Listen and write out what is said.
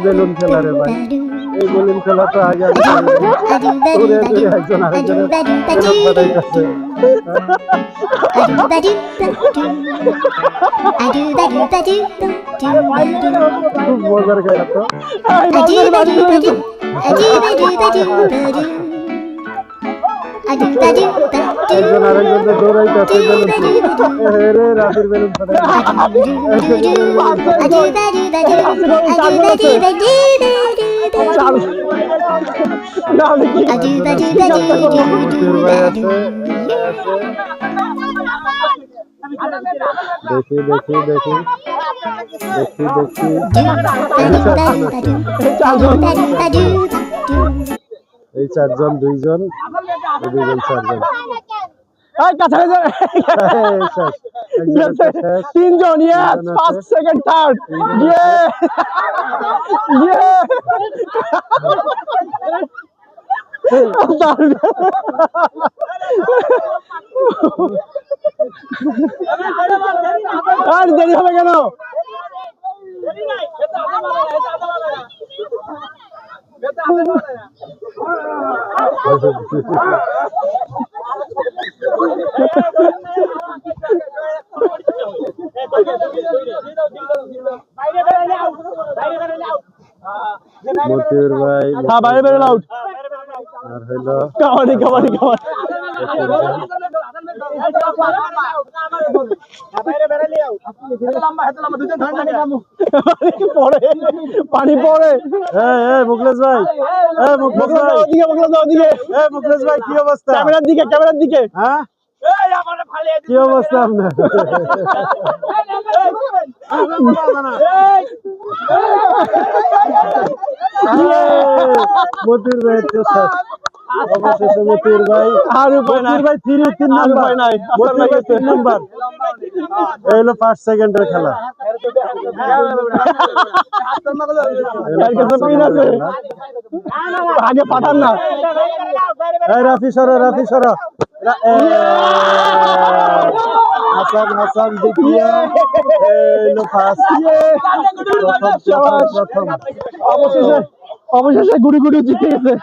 Balloon খেলা রে ভাই, এই বেলুন খেলা তো আগে খুব মজার খেলা তো। একজন আরেকজনকে দৌড়াইতেছে রাতের বেলুন দেখি দেখি দেখি দেখি দেখি এই চারজন দুইজন চারজন তিনজন, ফার্স্ট সেকেন্ড থার্ড, আর দেরি হবে কেন? মতিউর ভাই, হ্যাঁ বাইরে বেরোল আউট। আর হইলো কাবাডি কাবাডি কাবাডি পানি পড়ে। মুখলেশ ভাই, মুখলেশ ভাই কি অবস্থা? ক্যামেরার দিকে হ্যাঁ কি অবস্থা আপনার? মতিউর ভাই অবশেষে মতিউর ভাই আর উপায় নাই ভাই, 3 নাম্বার নাই, 3 নাম্বার। এই হলো ফার্স্ট সেকেন্ডের খেলা। আগে পাঠান না, রাফি সরো হাসান দ্বিতীয়, প্রথম অবশেষে গুড়ি জিতে গেছে।